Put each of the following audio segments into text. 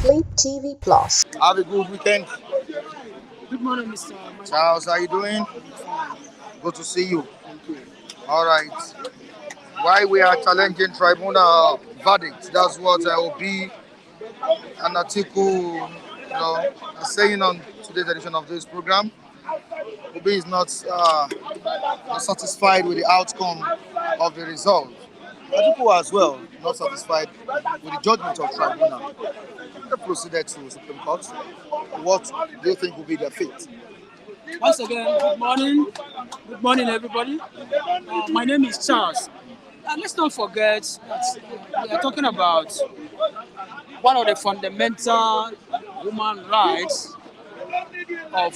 Complete TV Plus. Have a good weekend. Good morning, Mr. Charles, how you doing? Good to see you. All right. Why we are challenging tribunal verdict? That's what Obi and Atiku, are saying on today's edition of this program. Obi is not satisfied with the outcome of the result. Atiku as well not satisfied with the judgment of tribunal. They proceeded to Supreme Court. What do you think will be their fate? Once again, good morning. Good morning, everybody. My name is Charles. And let's not forget that we are talking about one of the fundamental human rights of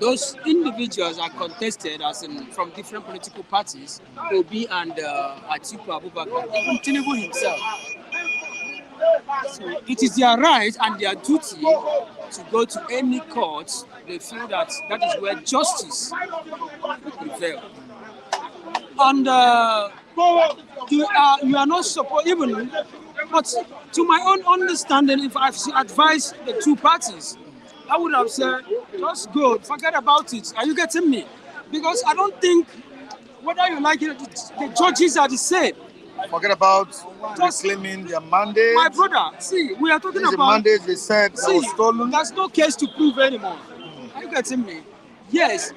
those individuals are contested as from different political parties, Obi and Atiku Abubakar, even Tinubu himself. So it is their right and their duty to go to any court they feel that is where justice will prevail. And you are not supposed even, but to my own understanding, if I advise the two parties, I would have said, just go, forget about it. Are you getting me? Because I don't think, whether you like it, the judges are the same. Forget about reclaiming their mandate. My brother, see, we are talking about the mandate they said that was stolen. There's no case to prove anymore. Are you getting me? Yes,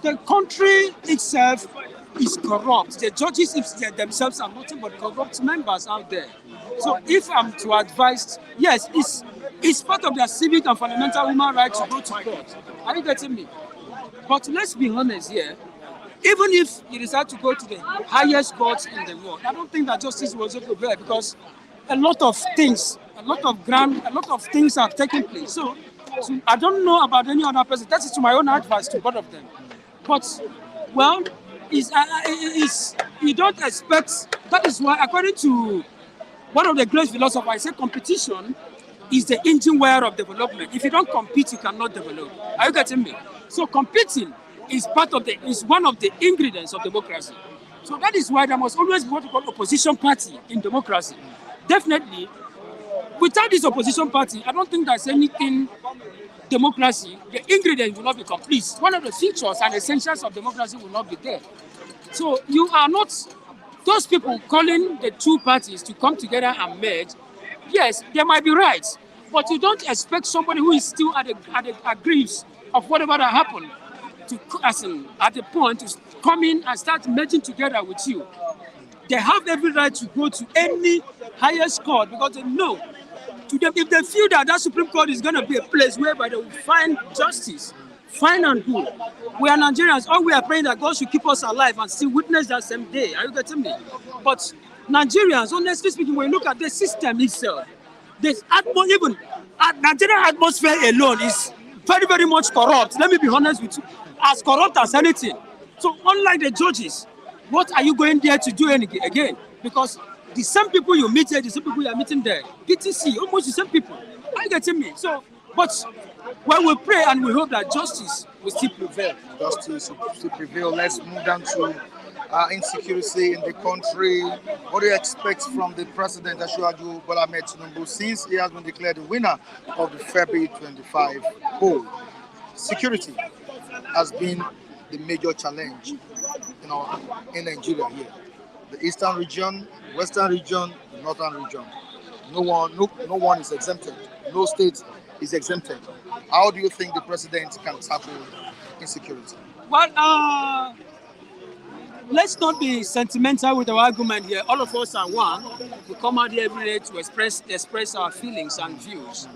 the country itself is corrupt. The judges themselves are nothing but corrupt members out there. So if I'm to advise, yes, it's part of their civic and fundamental human right to go to court. Are you getting me? But let's be honest here. Even if you decide to go to the highest court in the world, I don't think that justice will also prevail because a lot of things have taken place. So I don't know about any other person. That is to my own advice to both of them. But, well, you don't expect. That is why, according to one of the great philosophers, I say competition is the engine wire of development. If you don't compete, you cannot develop. Are you getting me? So competing is one of the ingredients of democracy. So that is why there must always be what we call opposition party in democracy. Definitely, without this opposition party, I don't think there's anything democracy, the ingredients will not be complete. One of the features and essentials of democracy will not be there. So you are not, those people calling the two parties to come together and merge, yes, they might be right, but you don't expect somebody who is still at the griefs of whatever that happened at the point to come in and start merging together with you. They have every right to go to any highest court because they know to them, if they feel that Supreme Court is going to be a place whereby they will find justice, fine and good. We are Nigerians, all we are praying that God should keep us alive and still witness that same day. Are you getting me? But Nigerians, honestly speaking, when you look at the system itself, even Nigerian atmosphere alone is very, very much corrupt. Let me be honest with you. As corrupt as anything. So unlike the judges, what are you going there to do again? Because the same people you meet here, the same people you are meeting there, PTC, almost the same people. Are you getting me? So, but when we pray and we hope that justice will still prevail. Justice will still prevail. Let's move down to insecurity in the country. What do you expect from the President, Asiwaju Bola Ahmed Tinubu, since he has been declared the winner of the February 25 poll? Security has been the major challenge, in Nigeria here. The eastern region, western region, the northern region. No one is exempted. No state is exempted. How do you think the president can tackle insecurity? Well, let's not be sentimental with our argument here. All of us are one. We come out here every day to express our feelings and views.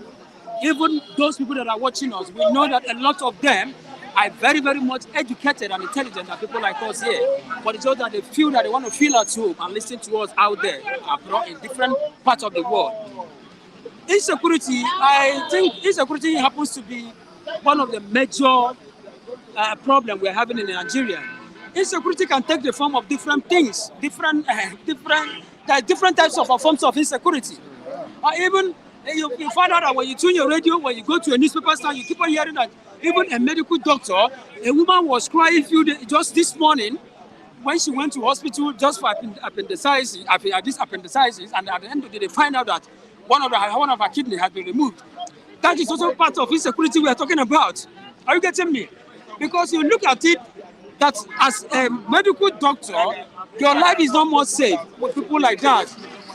Even those people that are watching us, we know that a lot of them are very, very much educated and intelligent than people like us here. But it's just that they feel that they want to feel at home and listen to us out there, abroad, in different parts of the world. Insecurity, I think insecurity happens to be one of the major problems we're having in Nigeria. Insecurity can take the form of different things, different types of forms of insecurity. Even you find out that when you tune your radio, when you go to a newspaper stand, you keep on hearing that even a medical doctor, a woman was crying just this morning when she went to hospital just for appendicitis, and at the end of the day, they find out that one of our kidney has been removed. That is also part of insecurity we are talking about. Are you getting me? Because you look at it that as a medical doctor, your life is not more safe with people like that.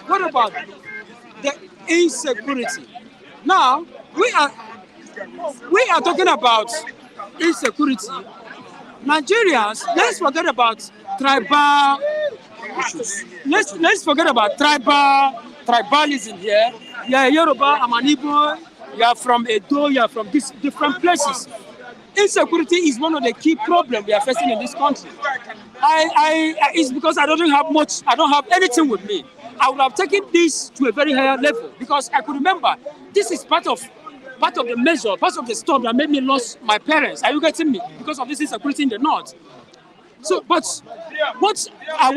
What about the insecurity? Now we are talking about insecurity. Nigerians, let's forget about tribal issues. Let's forget about tribalism here. You are Yoruba, I'm an Igbo, you are from Edo, you are from these different places. Insecurity is one of the key problems we are facing in this country. It's because I don't have anything with me. I would have taken this to a very higher level because I could remember this is part of the measure, part of the stuff that made me lose my parents. Are you getting me? Because of this insecurity in the north. So, but what are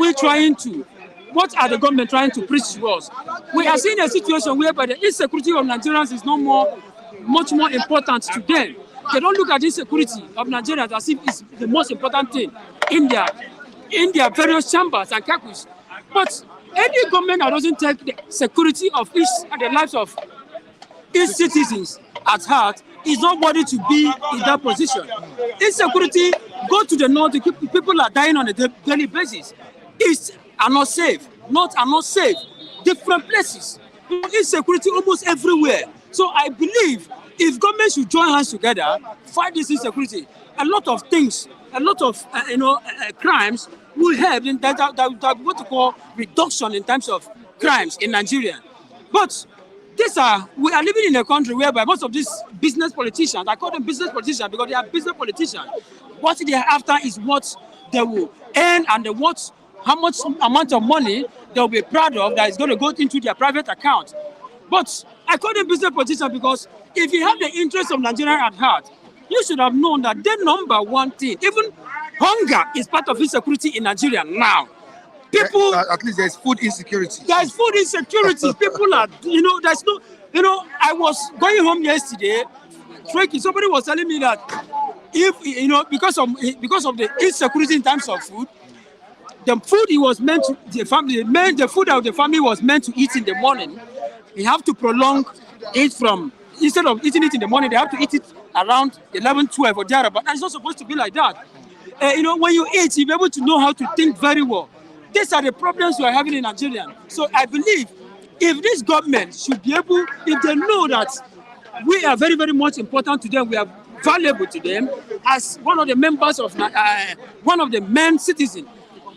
the government trying to preach to us? We are seeing a situation whereby the insecurity of Nigerians is much more important to them. They don't look at the insecurity of Nigerians as if it's the most important thing in their various chambers and caucus. But any government that doesn't take the security of the lives of its citizens at heart is not worthy to be in that position. Insecurity, go to the north, people are dying on a daily basis. East are not safe, north are not safe, different places. Insecurity almost everywhere. So I believe if government should join hands together, fight this insecurity, a lot of things, a lot of crimes will have that what to call reduction in terms of crimes in Nigeria. But we are living in a country whereby most of these business politicians, I call them business politicians because they are business politicians. What they are after is what they will earn and how much amount of money they will be proud of that is going to go into their private account. But I call them business politicians because if you have the interest of Nigeria at heart, you should have known that the number one thing, even hunger is part of insecurity in Nigeria now. People, at least there's food insecurity. There's food insecurity. People are, there's no, I was going home yesterday. Somebody was telling me that if, because of the insecurity in terms of food, the food the food that the family was meant to eat in the morning, they have to prolong it instead of eating it in the morning, they have to eat it around 11, 12 or thereabout. And it's not supposed to be like that. When you eat, you'll be able to know how to think very well. These are the problems we are having in Nigeria. So I believe if this government should be able, if they know that we are very, very much important to them, we are valuable to them as one of the members of one of the main citizens.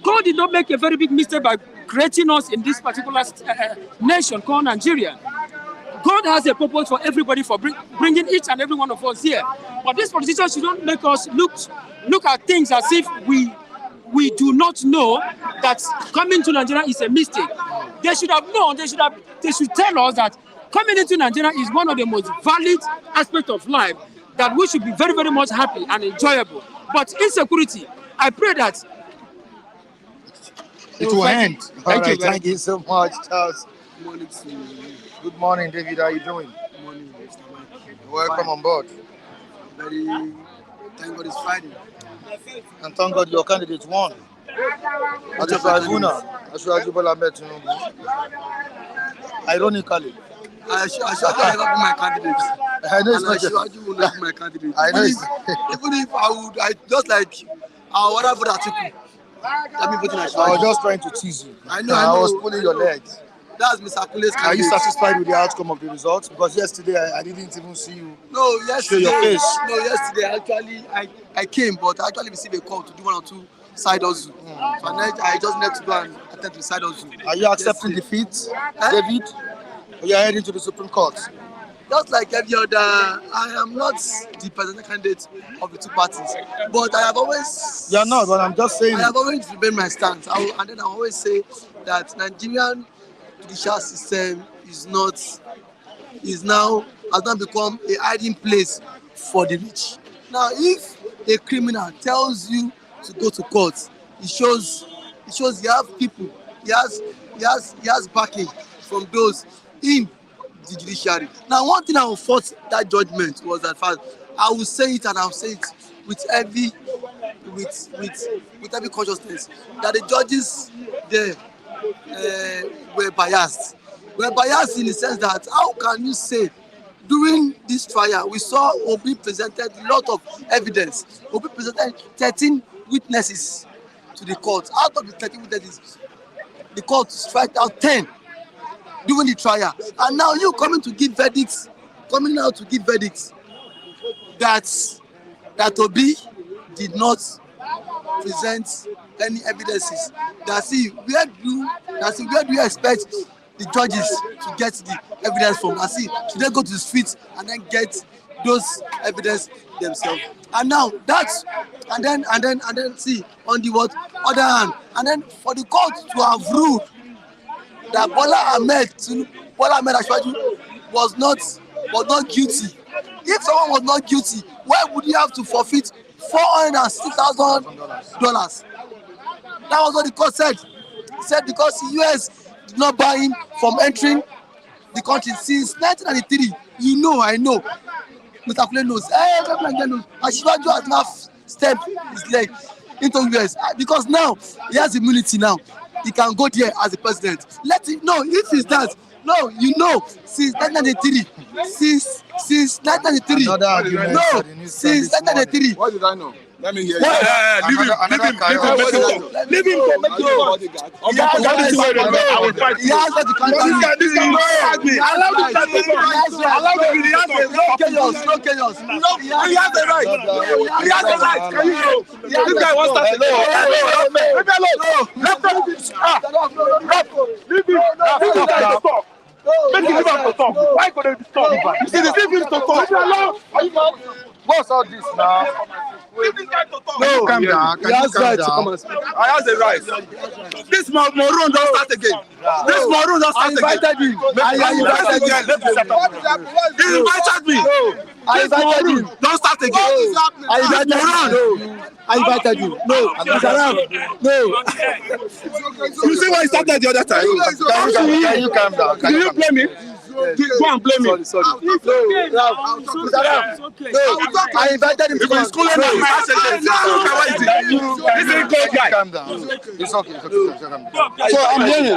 God did not make a very big mistake by creating us in this particular nation called Nigeria. God has a purpose for everybody, for bringing each and every one of us here. But these politicians should not make us look at things as if we do not know that coming to Nigeria is a mistake. They should have known, they should tell us that coming into Nigeria is one of the most valid aspects of life that we should be very, very much happy and enjoyable. But insecurity, I pray that it will end. Thank you so much, Charles. Good morning, David. How are you doing? Good morning, Mr. Mike. Welcome on board. Thank God it's Friday. And thank God your candidate won. Asiwaju Bola Ahmed Tinubu. Ironically. I should have been my candidate. I know it's and not Asiwaju will not be my candidate. I know even if I just like our other vote Atiku. I was just trying to tease you. I know. I was pulling your legs. That's Mr. Kule's candidate. Are you satisfied with the outcome of the results? Because yesterday I didn't even see you. No, yesterday. Show your face. No, yesterday actually I came, but I actually received a call to do 1 or 2 side hustle. So I just need to go and attend to the side hustle. Are you accepting defeat, David? Or you are heading to the Supreme Court? Just like every other, I am not the presidential candidate of the two parties, but I have always. You are not, but I'm just saying. I have always remained my stance, and then I always say that Nigerian judicial system has now become a hiding place for the rich. Now, if a criminal tells you to go to court, it shows you have people, he has backing from those in the judiciary. Now, one thing I will fault that judgment was that fact. I will say it and I will say it with every consciousness that the judges there were biased. We're biased in the sense that how can you say during this trial we saw Obi presented a lot of evidence. Obi presented 13 witnesses to the court. Out of the 13 witnesses, the court strike out 10 during the trial. And now you coming out to give verdicts that Obi did not present any evidences. Where do you expect the judges to get the evidence from? Should they go to the streets and then get those evidence themselves? And now and then see on the other hand, and then for the court to have ruled that Bola Ahmed Asiwaju was not guilty. If someone was not guilty, why would he have to forfeit $460,000? That was what the court said. It said because the US did not bar him from entering the country since 1993. I know. Mr. Kule knows. Everyone knows. Asiwaju has now stepped his leg into US because now he has immunity now. He can go there as a president. Let him know if it's that. No, since 1993. Since 1993. Since 1993. What did I know? Let me hear you. Leave him. He has to counter me. No chaos. He has the right. Can you know? This guy wants to stop. Make him to stop. Why could they stop? You see the same thing to stop. What's all this now? No, calm down. Can you calm down? I have the right. This Maroon don't start again. This Maroon don't start again. I invited He invited me. I invited him. Don't start again. I invited you. No, no. You see why he started the other time? Can you calm down? Can you blame me? Go and blame me. Sorry. No, I invited him to If he's calling me, this is a good guy. Calm down. It's okay. So I'm learning.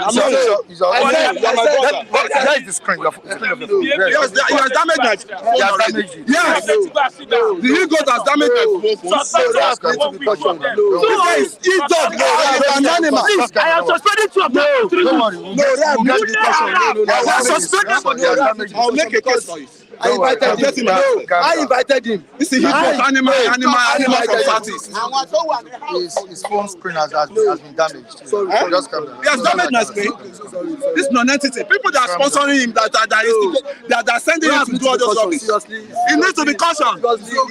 That is the screen. He has damaged my phone already. Yes. The ego has damaged my phone. This guy is idiot. An animal. I am suspended to I'll make a case for you. I invited him. This is animal from Southeast. His phone screen has been damaged. Just calm down. He has damaged my screen. This non-entity. People that are sponsoring him, that are sending him to do all those rubbish. He needs to be cautioned.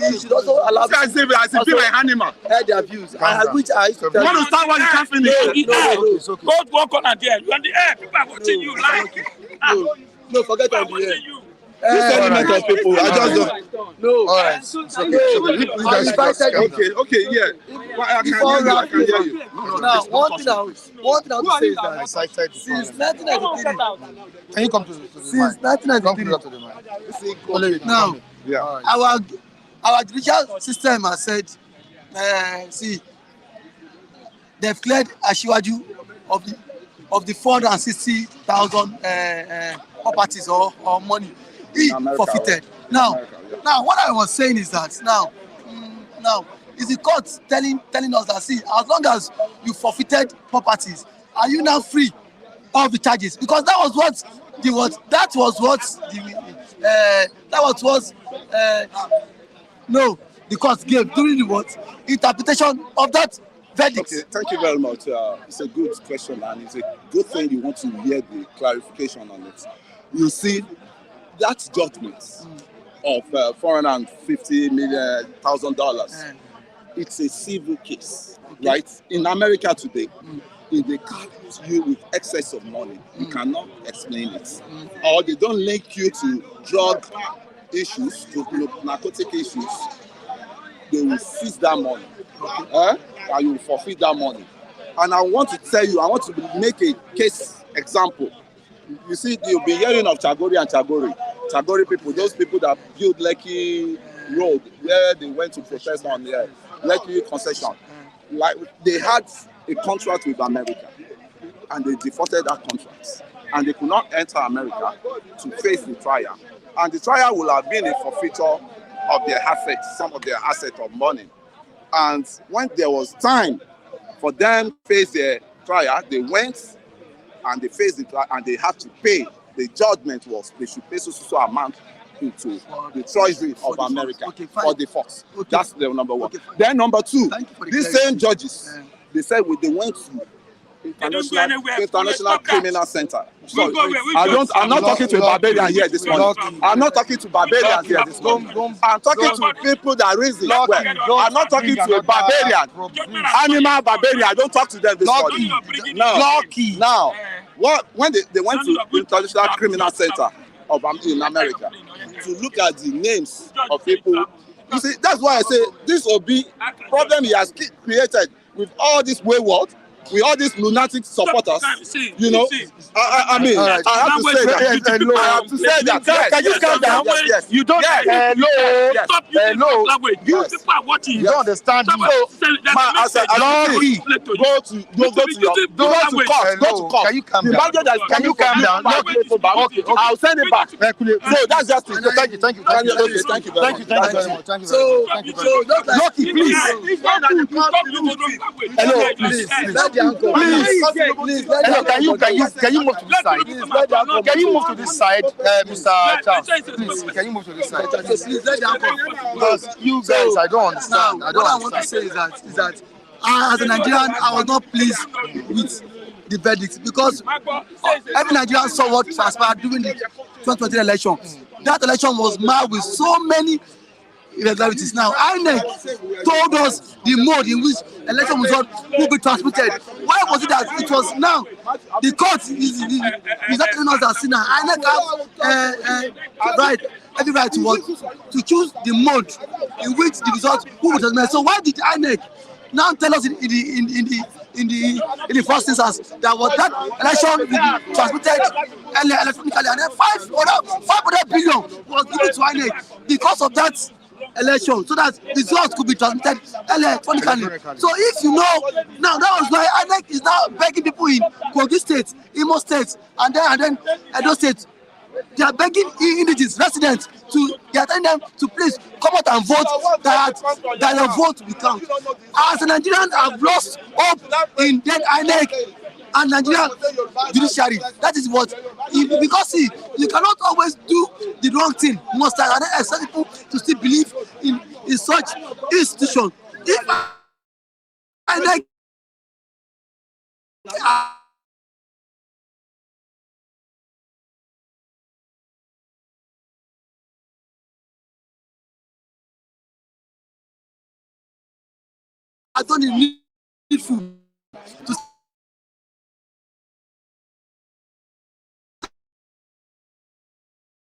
He should also allow as if be my animal. their views. Which I used to tell You want to start when you can't finish. Go walk on and there. You are on the air. People are watching you live. No, forget on the air. This element of people, I just don't. No. All right. Okay, yeah. I can hear you. Now, one thing I want to say is that since 1993, Can you come to the mic? since Come closer 1993, to the mic. now Yeah. our judicial system has said, see, they've cleared Asiwaju of the 460,000 properties or money he forfeited. Now, what I was saying is that now is the court telling us that, see, as long as you forfeited properties, are you now free of the charges? Because that was what the court gave during the interpretation of that verdict. Okay, thank you very much. It's a good question, and it's a good thing you want to hear the clarification on it. You see, that judgment of $450 million, it's a civil case, right? In America today, if they catch you with excess of money, you cannot explain it. Or they don't link you to drug issues, to narcotic issues, they will seize that money. And you will forfeit that money. And I want to make a case example. You see, you'll be hearing of Chagori and Chagori people, those people that built Lekki Road, where they went to protest on the Lekki concession. Like, they had a contract with America, and they defaulted that contract. and they could not enter America to face the trial. And the trial will have been a forfeiture of their assets, some of their assets of money. And when there was time for them to face their trial, they went and they faced the trial and they had to pay. The judgment was they should pay so amount into the treasury of America for the force. Okay. That's the number one. Okay, then number two, these same judges, they said they went to International Criminal Center. Sorry, I'm not talking to a barbarian here this morning. I'm not talking to barbarians here this morning. I'm talking to people that reason well. I'm not talking to a barbarian, animal barbarian. I don't talk to them this morning. Now, when they went to International Criminal Center in America to look at the names of people, you see, that's why I say this will be problem he has created with all this wayward, with all these lunatic supporters, you know. I mean, I have to say that. I have to say that. Can you calm down? Yes. You don't. Hello. You people are watching. You don't understand. Go to court. Can you calm down? Can you calm down? Okay. I'll send it back. So that's just it. Thank you. Thank you very much. So, Lucky, please. Hello, please. Please. Hello, can you move to this side? Can you move to this side, Mr. Charles? Please, can you move to this side? Please let them come. Because you guys, I don't understand. Now, what I want to say is that as a Nigerian, I was not pleased with the verdict because every Nigerian saw what transpired during the 2020 election. That election was marred with so many irregularities. Now, INEC told us the mode in which election results will be transmitted. Why was it that it was now? The court is not telling us that sinner. INEC have every right to choose the mode in which the results will be transmitted. So why did INEC now tell us in the first instance that that election will be transmitted electronically, and then 500 billion was given to INEC because of that election, so that results could be transmitted electronically. So if you know, now that was why INEC is now begging people in Kogi State, Imo State, and then Edo State. They are begging indigenous residents they are telling them to please come out and vote, that their vote will count. As a Nigerian, I've lost hope in then INEC and Nigerian judiciary. That is what, because see, you cannot always do the wrong thing most times and then expect people to still believe in such institution. If INEC I don't need food to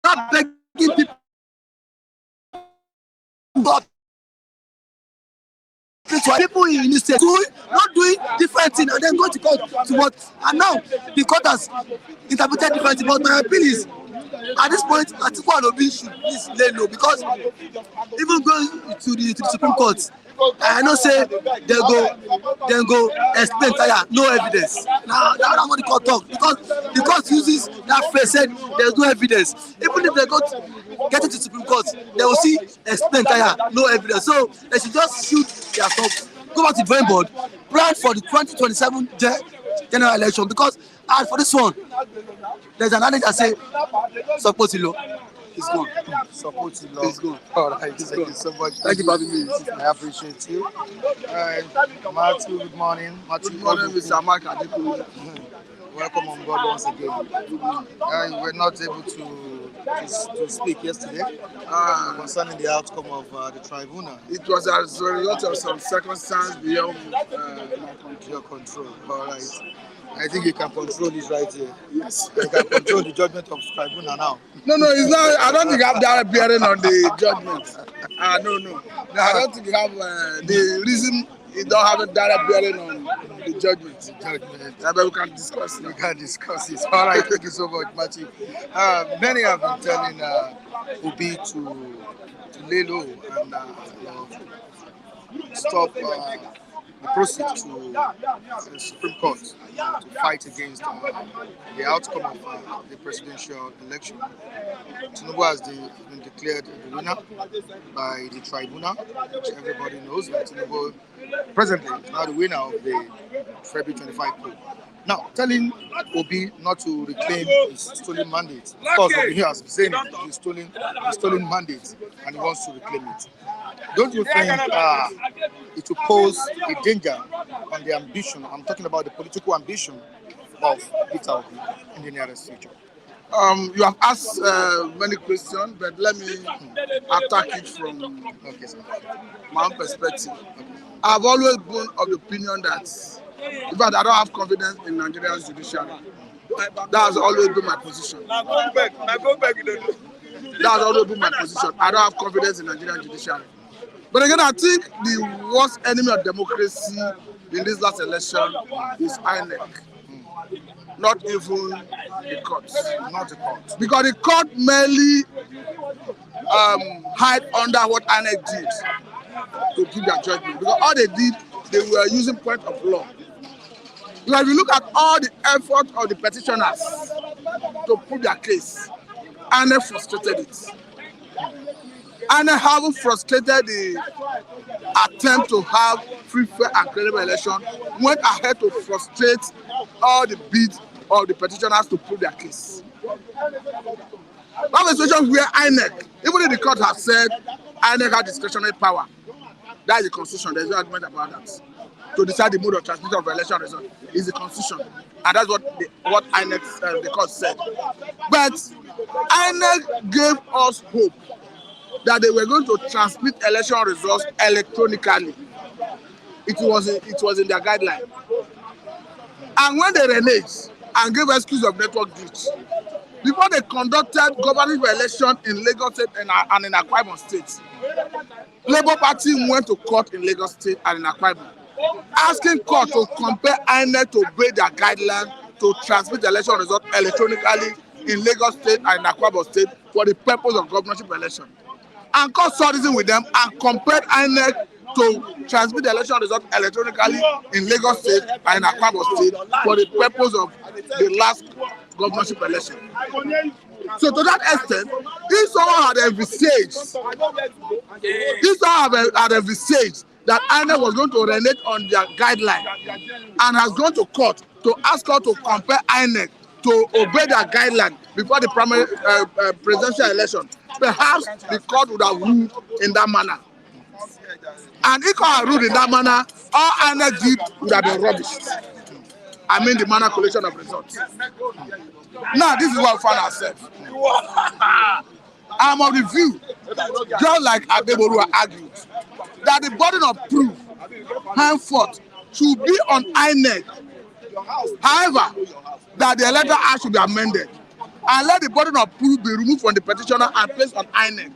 start begging people people in this state not doing different things and then go to court to what, and now the court has interpreted different things. But my appeal is, at this point, Court-Obidients should please lay low, because even going to the Supreme Court, I know say they go explain tire, no evidence. Now that's what the court talk, because the court uses that phrase, said there's no evidence. Even if they get into the Supreme Court, they will see explain tire, no evidence. So they should just shoot their stuff, go back to the drawing board, plan for the 2027 general election, because as for this one, there's an adage that say support the law. It's gone. Support the law. It's gone. All right. Thank you so much. Thank you for having me. I appreciate you. Matthew, good morning. Matthew, good morning, Mr. Mark. Welcome on board once again. You were not able to speak yesterday concerning the outcome of the tribunal. It was as a result of some circumstances beyond your control. All right. I think you can control this right here. Yes. You can control the judgment of tribunal now. No, it's not. I don't think I have that bearing on the judgment. No. I don't think you have the reason you don't have a direct bearing on the judgment. But we can discuss it. We can discuss it. All right, thank you so much, Matthew. Many have been telling Obi to lay low and stop proceed to the Supreme Court to fight against the outcome of the presidential election. Tinubu has been declared the winner by the tribunal, which everybody knows that Tinubu presently is now the winner of the February 25 poll. Now, telling Obi not to reclaim his stolen mandate. Of course, Obi has been saying it, his stolen mandate, and he wants to reclaim it. Don't you think it will pose a danger on the ambition? I'm talking about the political ambition of Peter Obi in the nearest future. You have asked many questions, but let me attack it from my own perspective. I've always been of the opinion that, in fact, I don't have confidence in Nigerian judiciary. That has always been my position. That has always been my position. I don't have confidence in Nigerian judiciary. But again, I think the worst enemy of democracy in this last election is INEC. Not even the courts. Not the court. Because the court merely hide under what INEC did to give their judgment. Because all they did, they were using point of law. Because if you look at all the effort of the petitioners to prove their case, INEC frustrated it. INEC having frustrated the attempt to have free, fair, and credible election, went ahead to frustrate all the bids of the petitioners to prove their case. That is a situation where INEC, even if the court has said INEC has discretionary power, that is the constitution, there is no argument about that. To decide the mode of transmission of the election result is the constitution, and that's what INEC, the court said. But INEC gave us hope that they were going to transmit election results electronically. It was in their guideline. And when they reneged and gave excuse of network glitch, before they conducted governing election in Lagos State and in Akwa Ibom State, Labour Party went to court in Lagos State and in Akwa Ibom, asking court to compel INEC to obey their guideline to transmit the election result electronically in Lagos State and in Akwa Ibom State for the purpose of governorship election. And court saw reason with them and compelled INEC to transmit the election result electronically in Lagos State and in Akwa Ibom State for the purpose of the last governorship election. So to that extent, if someone had envisaged that INEC was going to renege on their guideline and has gone to court to ask court to compel INEC to obey their guideline before the primary presidential election, perhaps the court would have ruled in that manner. And if court had ruled in that manner, all INEC did would have been rubbish. I mean the manner collection of results. Now this is what we find ourselves. I'm of the view, just like Adeboru argued, that the burden of proof henceforth should be on INEC. However, that the electoral act should be amended and let the burden of proof be removed from the petitioner and placed on INEC.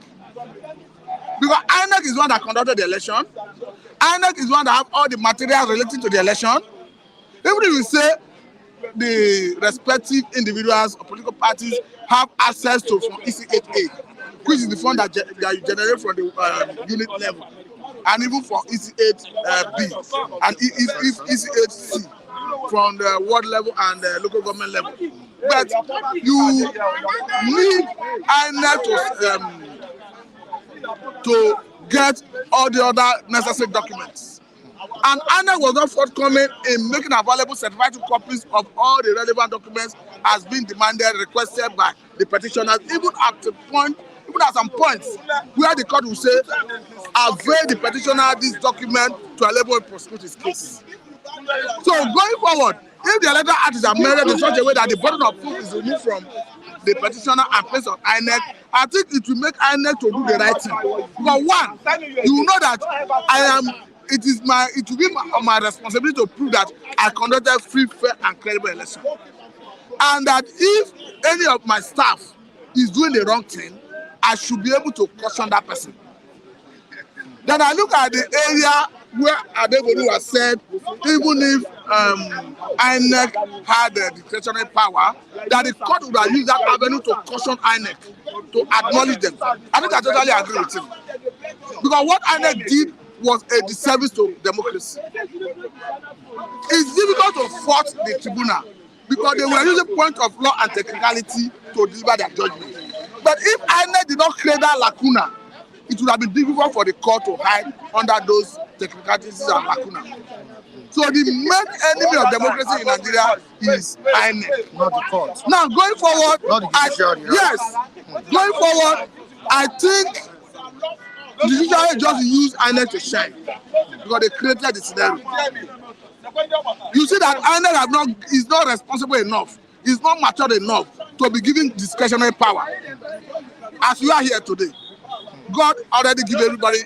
Because INEC is the one that conducted the election. INEC is the one that have all the materials relating to the election. Even if we say the respective individuals or political parties have access to from EC8A, which is the fund that you generate from the unit level, and even for EC8B and if EC8C from the ward level and the local government level. But you need INEC to get all the other necessary documents. And INEC was not forthcoming in making available certified copies of all the relevant documents as being demanded, requested by the petitioners, even at some points where the court will say, avail the petitioner this document to enable him to prosecute his case. So going forward, if the electoral act is amended in such a way that the burden of proof is removed from the petitioner and placed on INEC, I think it will make INEC to do the right thing. Because one, you know that it will be my responsibility to prove that I conducted free, fair, and credible election. And that if any of my staff is doing the wrong thing, I should be able to caution that person. Then I look at the area where Adeboru has said, even if INEC had the discretionary power, that the court would have used that avenue to caution INEC, to acknowledge them. I think I totally agree with him. Because what INEC did was a disservice to democracy. It's difficult to fault the tribunal because they were using point of law and technicality to deliver their judgment. But if INEC did not create that lacuna, it would have been difficult for the court to hide under those technicalities and lacuna. So the main enemy of democracy in Nigeria is INEC, not the court. Now going forward, Not the judiciary, right? yes, going forward, I think the judiciary just use INEC to shine because they created the scenario. You see that INEC is not responsible enough, is not matured enough to be given discretionary power. As we are here today, God already gave everybody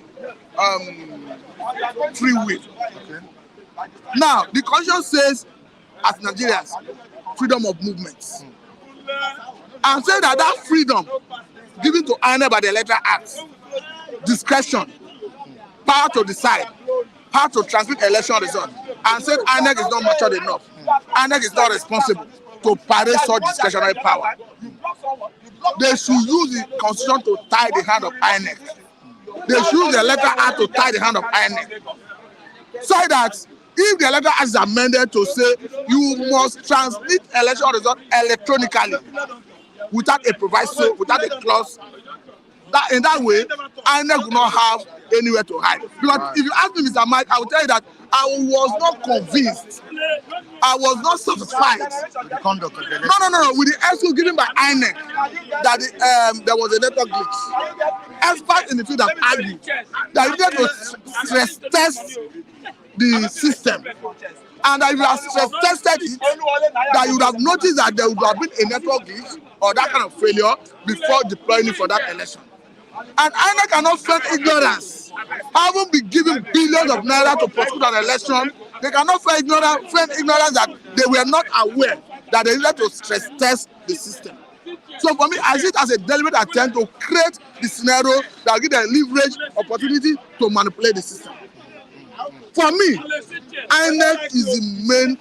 free will. Okay. Now, the constitution says, as Nigerians, freedom of movement. And say that freedom given to INEC by the Electoral Act, discretion, power to decide, power to transmit election results, and said INEC is not matured enough. INEC is not responsible to parade such discretionary power. They should use the constitution to tie the hand of INEC. They should use the Electoral Act to tie the hand of INEC. So that if the Electoral Act is amended to say you must transmit election results electronically without a proviso, without a clause, that in that way, INEC will not have anywhere to hide. Because if you ask me, Mr. Mike, I will tell you that I was not convinced. I was not satisfied. With the conduct of the election. No. With the excuse given by INEC that there was a network glitch. Experts in the field have argued that you need to stress test the system. And that if you have stress tested it, that you would have noticed that there would have been a network glitch or that kind of failure before deploying it for that election. And INEC cannot feign ignorance. Having been given billions of naira to prosecute an election, they cannot feign ignorance that they were not aware that they needed to stress test the system. So for me, I see it as a deliberate attempt to create the scenario that will give them leverage opportunity to manipulate the system. For me, INEC is the main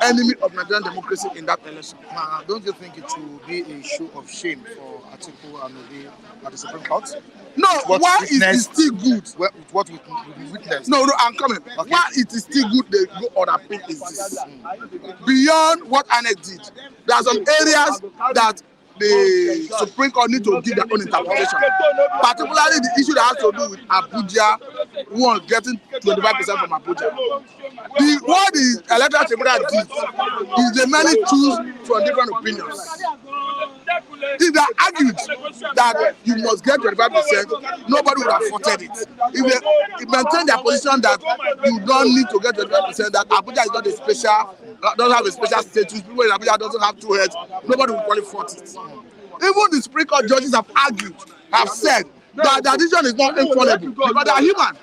enemy of Nigerian democracy in that election. Don't you think it will be a show of shame for Atiku and Obi at the Supreme Court? No, why it is still good? With what we witnessed? No, I'm coming. Okay. Why it is still good they go on appeal is this. Beyond what INEC did, there are some areas that the Supreme Court need to give their own interpretation. Particularly the issue that has to do with Abuja, one getting 25% from Abuja. What the electoral tribunal did is they mainly choose from different opinions. If they argued that you must get 25%, nobody would have voted it. If they maintain their position that you don't need to get 25%, that Abuja is not a special, doesn't have a special status, people in Abuja doesn't have two heads, nobody will qualify it. Even the Supreme Court judges have argued, have said that the decision is not infallible because they are human.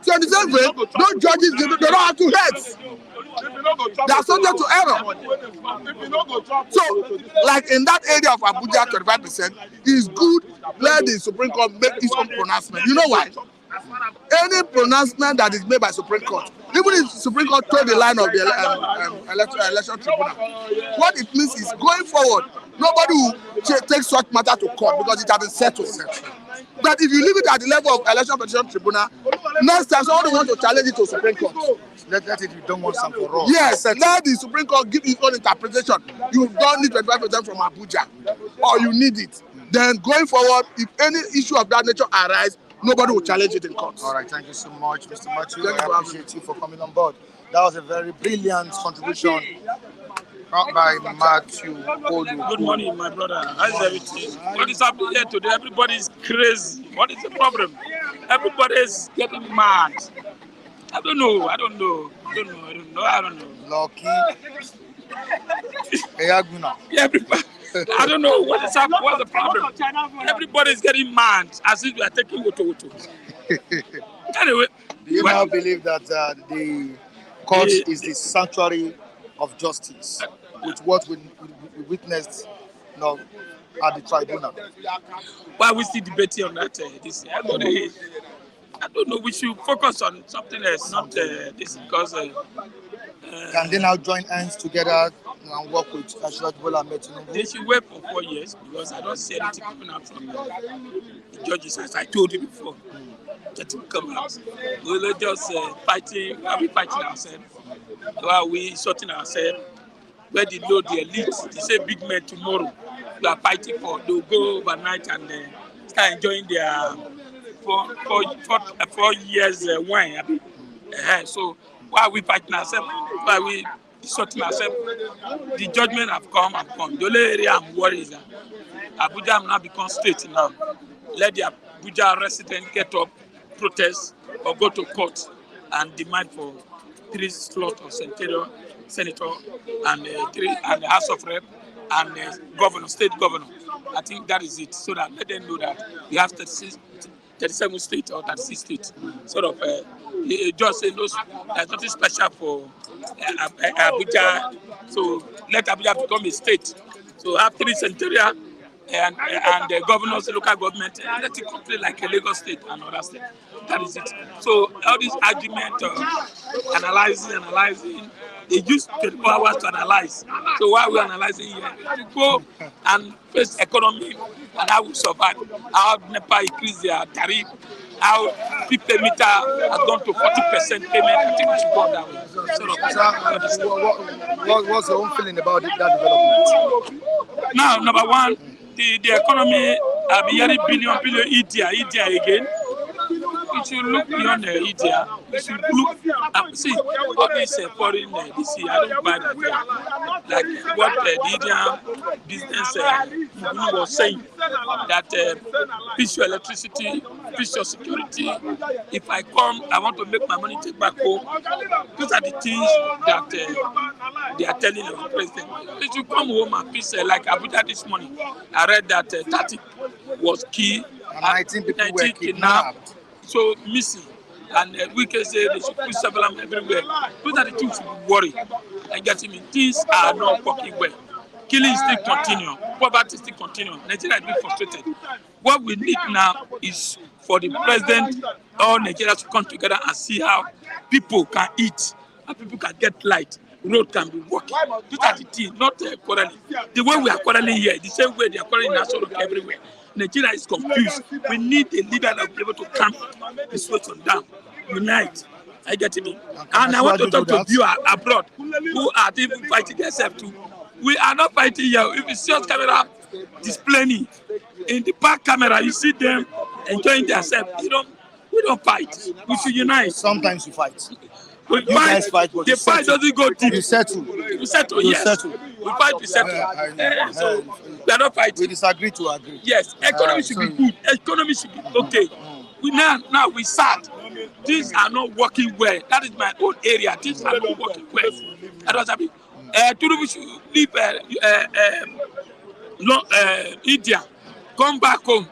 So in the same way, those judges, they don't have two heads. They are subject to error. So, like in that area of Abuja, 25%, is good. Let the Supreme Court make its own pronouncement. You know why? Any pronouncement that is made by Supreme Court, even if Supreme Court told the line of the election tribunal, what it means is going forward, nobody will take such matter to court because it has been settled. But if you leave it at the level of election petition tribunal, next time somebody wants to challenge it to Supreme Court. Let it, you don't want some for all. Yes, let the Supreme Court give its own interpretation. You don't need 25% from Abuja, or you need it. Then going forward, if any issue of that nature arises, nobody will challenge it in court. All right, thank you so much, Mr. Matthew. I appreciate you for coming on board. That was a very brilliant contribution by Matthew Olu. Good morning, my brother. How's everything? What is happening here today? Everybody is crazy. What is the problem? Everybody is getting mad. I don't know. Lucky. Eyaguna. Yeah, everybody. I don't know what is happening. What's the problem? Everybody is getting mad as if we are taking Woto. Anyway. Do you now believe that the court is the sanctuary of justice with what we witnessed at the tribunal? Why are we still debating on that? I don't know. We should focus on something else, not this, because Can they now join hands together and work with Ashwat Bola Ahmed Tinubu? They should wait for 4 years because I don't see anything coming out from the judges, as I told you before. That will come out. We're just fighting. Are we fighting ourselves? Are we sorting ourselves? Where they know the elite, they say big men tomorrow. We are fighting for. They'll go overnight and start enjoying their 4 years wine. So why are we fighting ourselves? Why are we sorting ourselves? The judgment have come and gone. The only area I'm worried is that Abuja have now become state now. Let the Abuja residents get up, protest, or go to court and demand for 3 slots of senator and the House of Rep and governor, state governor. I think that is it. So that let them know that we have 37 states or 36 states. Sort of just say there's nothing special for Abuja. So let Abuja become a state. So have 3 senatorial and the governors, the local government, let it complete like a Lagos state and other state. That is it. So all this argument analyzing, they use 24 hours to analyze. So why are we analyzing here? To go and face economy and how we survive. How NEPA increase their tariff, how people meter has gone to 40% payment. I think we should go that way. What's your own feeling about that development? Now, number one, the economy, I'll be hearing billion India again. We should look beyond the India. We should look see all these foreign DC. I don't buy that. Like what the Indian business was saying, that piece your electricity, piece your security. If I come, I want to make my money take back home. Those are the things that they are telling the president. If you come home and piece like Abuja this morning, I read that 30 was key. And 19 people were kidnapped. So missing, and we can say they should put surveillance everywhere. Those are the things to worry. I get me. Things are not working well. Killing still continue. Poverty still continue. Nigeria is being frustrated. What we need now is for the president, all Nigerians to come together and see how people can eat, how people can get light, road can be working. These are the things, not quarreling. The way we are quarreling here, the same way they are quarreling national everywhere. Nigeria is confused. We need a leader that will be able to calm the situation down, unite. I get me. And I want to talk to viewers abroad who are even fighting themselves too. We are not fighting here. If you see us camera displaying in the back camera, you see them enjoying themselves. We don't fight. We should unite. Sometimes you fight. We fight. The fight doesn't go deep. You settle. You settle, yes. Settle. We fight, we settle. So we are not fighting. We disagree to agree. Yes, economy should be good. Economy should be okay. We now we sad. Things are not working well. That is my own area. Things are not working well. That was happening. Tinubu should leave India, come back home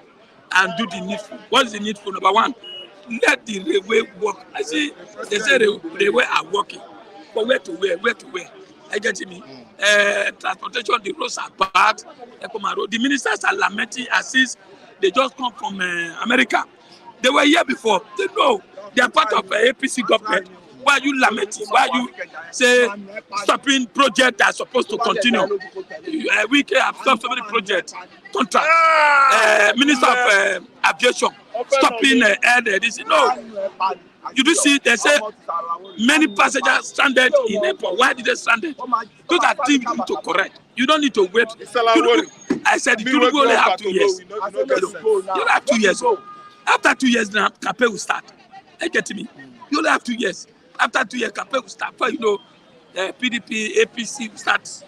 and do the needful. What is the needful? Number one, let the railway work. I see they say the railway are working, but where to where? Where to where? I get me. Transportation, the roads are bad. The ministers are lamenting as if they just come from America. They were here before. They know they are part of APC government. Why are you lamenting? Why are you say stopping projects that are supposed to continue? We have stopped so many projects, contract. Minister of Aviation stopping this. No, you do see they say many passengers stranded in airport. Why did they stranded? Those are things you need to correct. You don't need to wait. I said you only have 2 years. You have 2 years. After 2 years now, campaign will start. You get me? You only have 2 years. After 2 years, campaign will start. For PDP, APC will start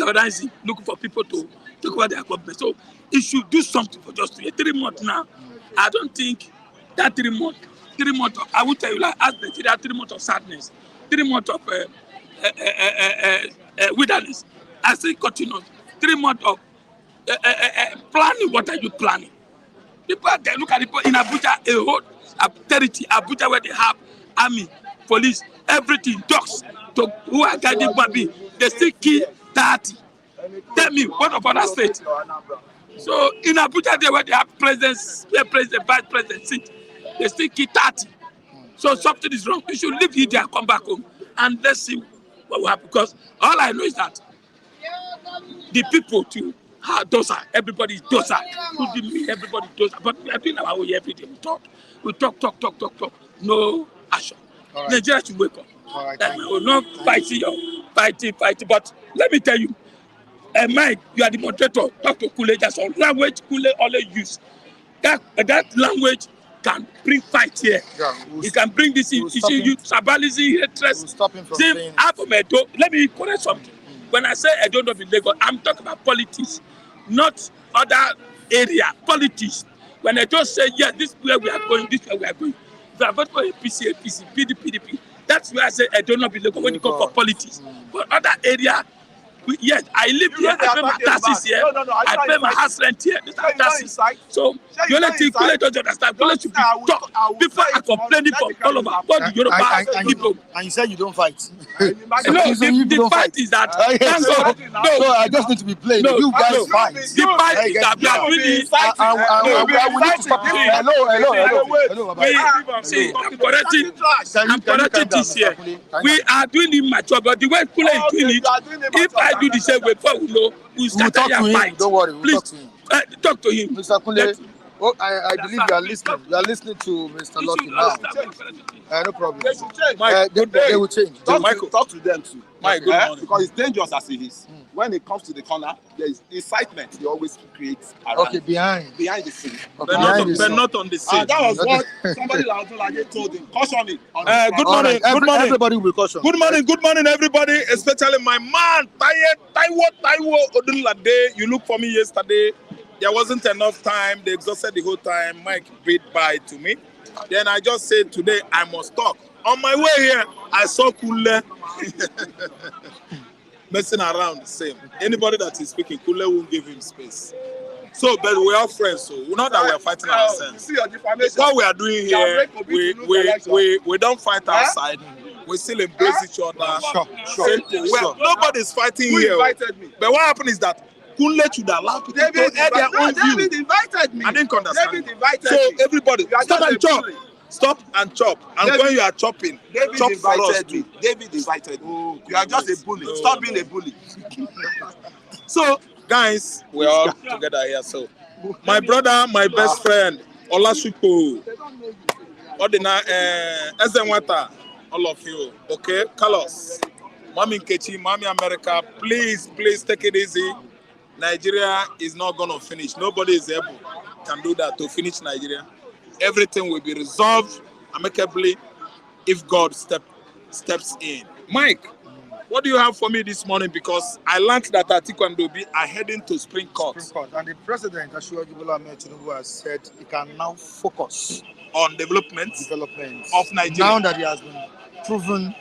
organizing, looking for people to take over their government. So it should do something for just 2 years. 3 months now. I don't think that 3 months. 3 months. I will tell you, like, as Nigeria, 3 months of sadness, 3 months of wilderness. I still continue. 3 months of planning. What are you planning? People they look at people in Abuja, a whole territory, Abuja, where they have army, police, everything, dogs, to who are guiding Babi. They still kill 30. Tell me, what of other states? So in Abuja, where they have presidents, vice president seat, they still kill 30. So something is wrong. You should leave India, come back home, and let's see what will happen. Because all I know is that the people too, dosa, everybody is dosa, including me, everybody dosa. But we are doing our way every day. We talk. No action. All right. Nigeria should wake up. All right, That we will not fighting. But let me tell you, Mike, you are the moderator. Talk to Kule. That's all language Kule always use. That language can bring fight here. Yeah, It can bring this issue, tribalism, hatred. We'll stop him from saying. Let me correct something. When I say I don't know in Lagos, I'm talking about politics, not other area. Politics. When I just say, yes, this is where we are going, this is where we are going. If I vote for APC, PDP, that's where I say I don't know in Lagos when it comes for politics. But other area, yes, I live here, I pay my taxes here, I pay my house rent here, these are taxes. So the only thing Kule don't understand, Kule should be talk before I complaining from all over, all the Yoruba people. And you said you don't fight. No, the fight is that, thank God, no, I just need to be playing. No, you guys no, fight. the fight is that we are really Hello. See, I'm correcting this here. We are doing it mature, but the way Kule is doing it, if I do the same way, before we know, we start a fight. Don't worry, we'll Please, talk to him. Mr. Kule, I believe you are listening. You are listening to Mr. Lucky now. No problem. They will change. Talk to them too. Mike, good morning. Because it's dangerous as it is. When it comes to the corner, there is incitement. They always create around. Okay, behind the scene. But not on the scene. That was what somebody like told him. Caution it. Good morning. Good morning. Everybody will caution. Good morning, everybody. Especially my man, Taiwo Odunlade. You looked for me yesterday. There wasn't enough time. They exhausted the whole time. Mike bid bye to me. Then I just said today I must talk. On my way here, I saw Kule messing around the same. Anybody that is speaking, Kule won't give him space. So, but we are friends, so not that we are fighting ourselves. What we are doing here, we don't fight outside. We still embrace each other. Sure. Nobody's fighting here. But what happened is that Kule should allow people to air their own view. David invited me. I didn't understand. David invited So me. everybody, stop and chop. Stop and chop. And David, when you are chopping, David chop for us invited me. too. David invited me. You are just a bully. Stop being a bully. So, guys, we're all together here. So, my brother, my best friend, Olasupo, Odina, Ezenwata, all of you, okay? Carlos, Mami Nkechi, Mami America, please take it easy. Nigeria is not going to finish. Nobody is able can do that to finish Nigeria. Everything will be resolved amicably if God steps in. Mike, what do you have for me this morning? Because I learned that Atiku and Obi are heading to Supreme Court. And the president, Bola Tinubu, has said he can now focus on development of Nigeria. Now that he has been proven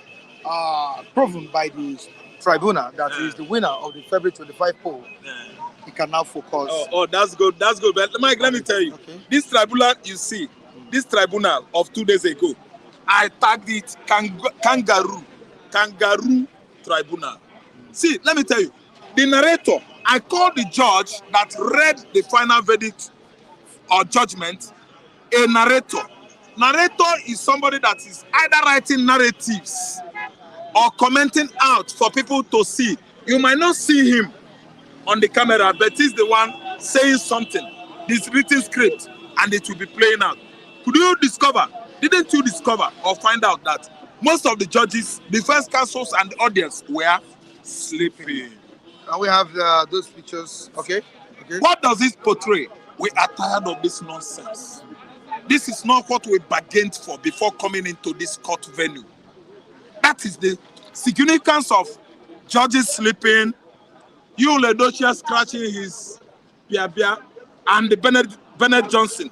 by the tribunal that he is the winner of the February 25 poll. He can now focus. Oh, that's good. That's good. But Mike, let me tell you, this tribunal you see, this tribunal of 2 days ago, I tagged it kangaroo tribunal. See, let me tell you, the narrator, I called the judge that read the final verdict or judgment a narrator. Narrator is somebody that is either writing narratives or commenting out for people to see. You might not see him on the camera, but he's the one saying something. This written script, and it will be playing out. Didn't you discover or find out that most of the judges, the first counsels and the audience were sleeping? And we have those pictures. Okay. What does this portray? We are tired of this nonsense. This is not what we bargained for before coming into this court venue. That is the significance of judges sleeping, you Ledochia scratching his bia, and the Bennett Johnson.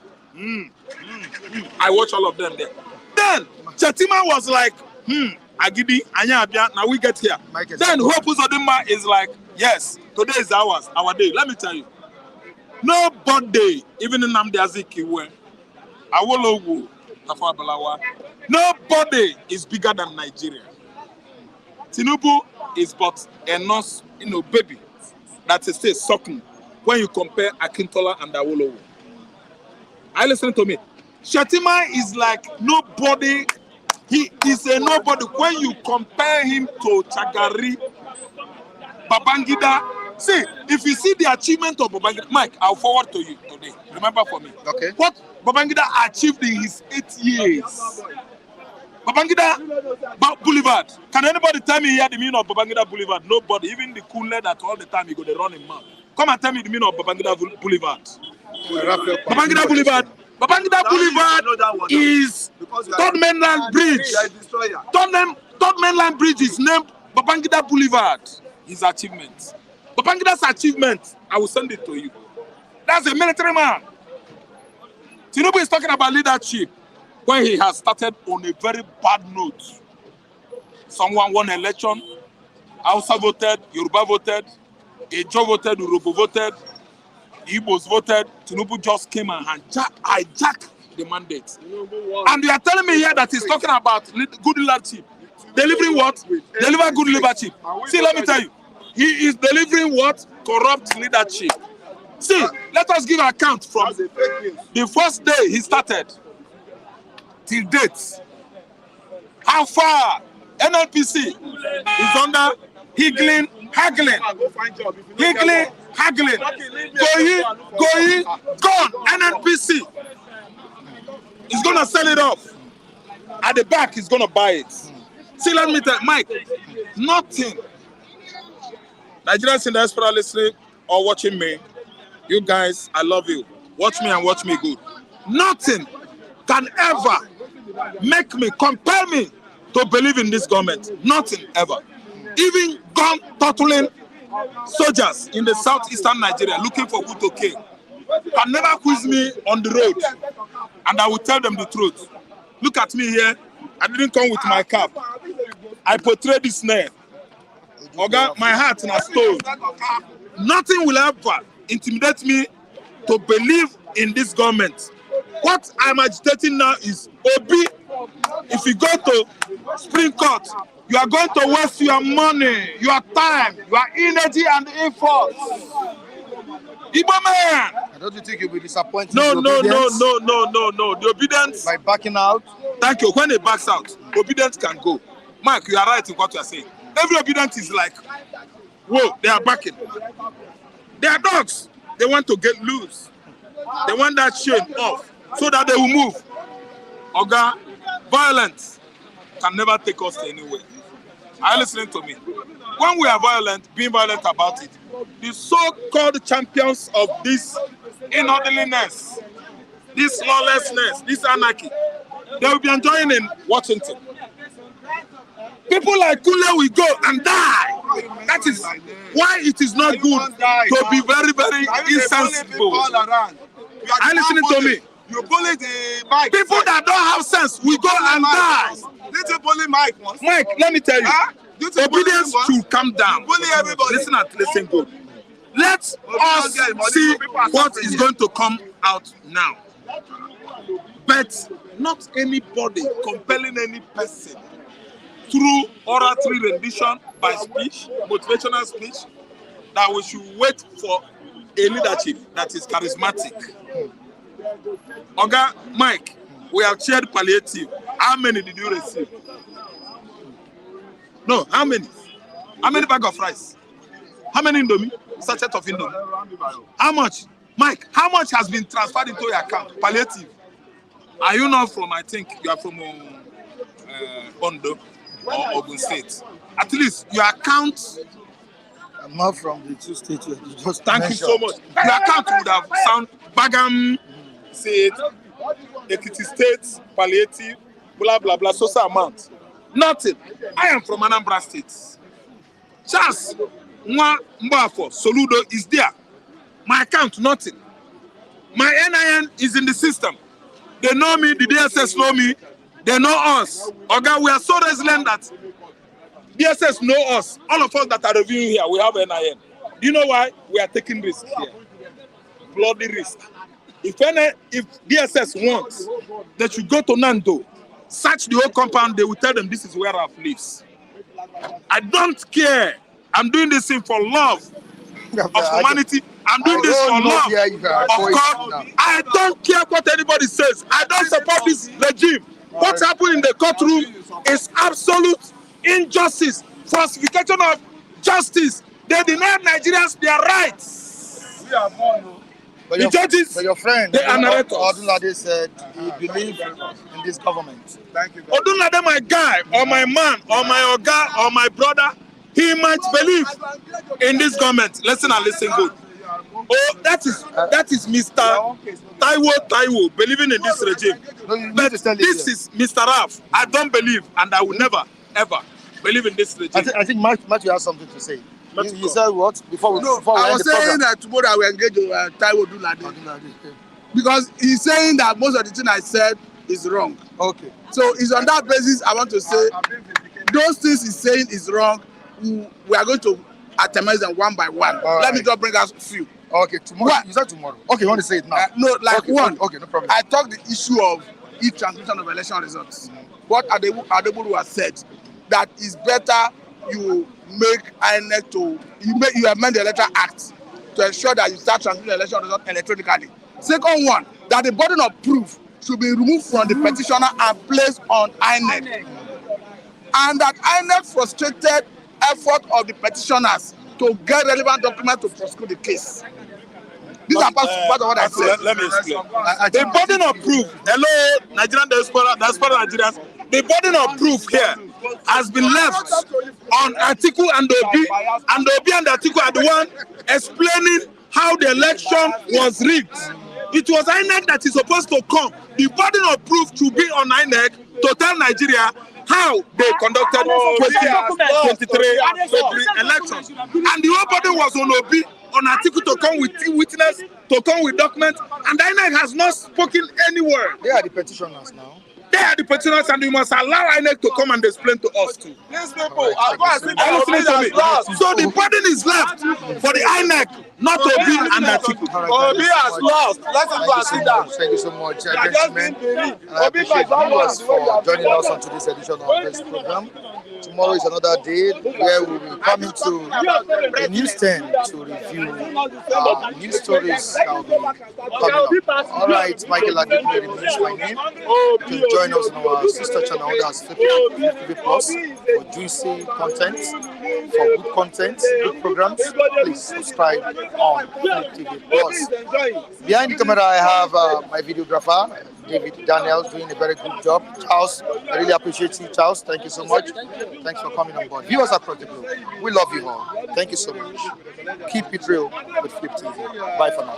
I watch all of them there. Then Chatima was like, Agidi, Anya Abia, now we get here. Then Hope Uzodinma is like, yes, today is ours, our day. Let me tell you, nobody, even in Nnamdi Azikiwe, Awolowo, Tafawa Balewa, nobody is bigger than Nigeria. Tinubu is but a nurse, baby that is still sucking when you compare Akintola and Awolowo. Are you listening to me? Shatima is like nobody. He is a nobody. When you compare him to Chagari, Babangida, see, if you see the achievement of Babangida, Mike, I'll forward to you today. Remember for me. Okay. What Babangida achieved in his 8 years. Babangida Boulevard. Can anybody tell me here the meaning of Babangida Boulevard? Nobody. Even the cool that all the time he go to run him mouth. Come and tell me the meaning of Babangida Boulevard. Babangida Boulevard. Babangida Boulevard is Third Mainland Bridge. Third Mainland Bridge is named Babangida Boulevard. His achievement. Babangida's achievement, I will send it to you. That's a military man. Tinubu is talking about leadership when he has started on a very bad note. Someone won an election, Hausa voted, Yoruba voted, Ejo voted, Urobo voted, Igbos voted. Tinubu just came and hijacked the mandate. And you are telling me here that he's talking about good leadership. Delivering what? Deliver good leadership. See, let me tell you. He is delivering what? Corrupt leadership. See, let us give account from the first day he started till date. How far NLPC is under haggling. Going, gone. NNPC is going to sell it off. At the back, he's going to buy it. See, let me tell you, Mike, nothing. Nigerians in the diaspora listening or watching me, you guys, I love you. Watch me and watch me good. Nothing can ever make me, compel me to believe in this government. Nothing ever. Even gun tottling soldiers in the southeastern Nigeria looking for who to kill can never quiz me on the road, and I will tell them the truth. Look at me here. I didn't come with my cap. I portray this name. Oga, my heart in a stone. Nothing will ever intimidate me to believe in this government. What I'm agitating now is Obi. If you go to Supreme Court, you are going to waste your money, your time, your energy and effort. Igbo man. Don't you think you'll be disappointed? No. The Obedience. By backing out? Thank you. When they backs out, Obedience can go. Mike, you are right in what you are saying. Every Obedience is like, whoa, they are backing. They are dogs. They want to get loose. They want that chain off so that they will move. Oga, violence can never take us anywhere. Are you listening to me? When we are violent, being violent about it, the so-called champions of this inorderliness, this lawlessness, this anarchy, they will be enjoying in Washington. People like Kule will go and die. That is why it is not good to be very, very insensible. Are you listening to me? You bully the Mike. People that don't have sense will go and die. Did you bully Mike once? Mike, let me tell you. Obedience should come down. Bully everybody. Listen good. Let us see what is going to come out now. But not anybody compelling any person through oratory rendition by speech, motivational speech, that we should wait for a leadership that is charismatic. Oga, Mike, we have shared palliative. How many did you receive? No, how many? How many bag of rice? How many Indomie? Sachet of Indomie? How much? Mike, how much has been transferred into your account? Palliative. Are you not from, I think, you are from Ondo or Ogun State? At least your account. I'm not from the two states you just Thank mentioned. you so much. Your account would have sound Bagam State, Ekiti State, palliative, blah, blah, blah, social amount. Nothing. I am from Anambra State. Charles Nwa Mbafo Soludo is there. My account, nothing. My NIN is in the system. They know me, the DSS know me, they know us. Okay, we are so resilient that DSS know us. All of us that are reviewing here, we have NIN. Do you know why? We are taking risk here. Bloody risk. If DSS wants, they should go to Nando, search the whole compound, they will tell them this is where I've lives. I don't care. I'm doing this thing for love of humanity. I'm doing this for love of God. I don't care what anybody says. I don't support this regime. What happened in the courtroom is absolute injustice, falsification of justice. They denied Nigerians their rights. But The judges, but your friend, they are narrators. Odunlade said he believes in this government. Thank you. Odunlade, my guy, or my man, or my oga, or my brother, he might believe in this government. Listen and listen good. Oh, that is Mr. Taiwo believing in this regime. No, but this is Mr. Raf. I don't believe, and I will never, ever believe in this regime. I think Matthew has something to say. You said what? Before we I was saying that tomorrow I will engage Taiwo Odunlade. Because he's saying that most of the things I said is wrong. Okay. So it's on that basis I want to say those things he's saying is wrong. We are going to itemize them one by one. Let me just bring us a few. Okay, tomorrow. What? You said tomorrow. Okay, you want to say it now? No, like okay, one. Okay, no problem. I talked the issue of e-transmission of election results. What Adebulu has said, that is better you make INEC to you amend the Electoral Act to ensure that you start transmitting election results electronically. Second one, that the burden of proof should be removed from the petitioner and placed on INEC. And that INEC frustrated effort of the petitioners to get relevant documents to prosecute the case. These are part of what I said. Let me explain. The burden of proof, hello, Nigerian diaspora Nigerians, the burden of proof here has been left on Atiku and Obi, and Obi and Atiku are the one explaining how the election was rigged. It was INEC that is supposed to come. The burden of proof should be on INEC to tell Nigeria how they conducted 2023 elections. And the whole burden was on Obi, on Atiku to come with witness, to come with documents, and INEC has not spoken any word. They are the petitioners now. They are the petitioners, and we must allow INEC to come and explain to us too. These people are listening to me. So the burden is left for the INEC, not Obi and Atiku. Obi has lost. Let him go and sit down. Thank you so much, gentlemen. And I appreciate viewers for joining us on today's edition of this program. Tomorrow is another day where we will be coming to the news stand to review news stories that will be coming up. All right, Michael Adekule is my name. You can join us on our sister channel that's FTV Plus for juicy content, for good content, good programs. Please subscribe on FTV Plus. Behind the camera, I have my videographer, David Daniels, doing a very good job. Charles, I really appreciate you, Charles. Thank you so much. Thanks for coming on board. Viewers across the globe, we love you all. Thank you so much. Keep it real with Flip TV. Bye for now.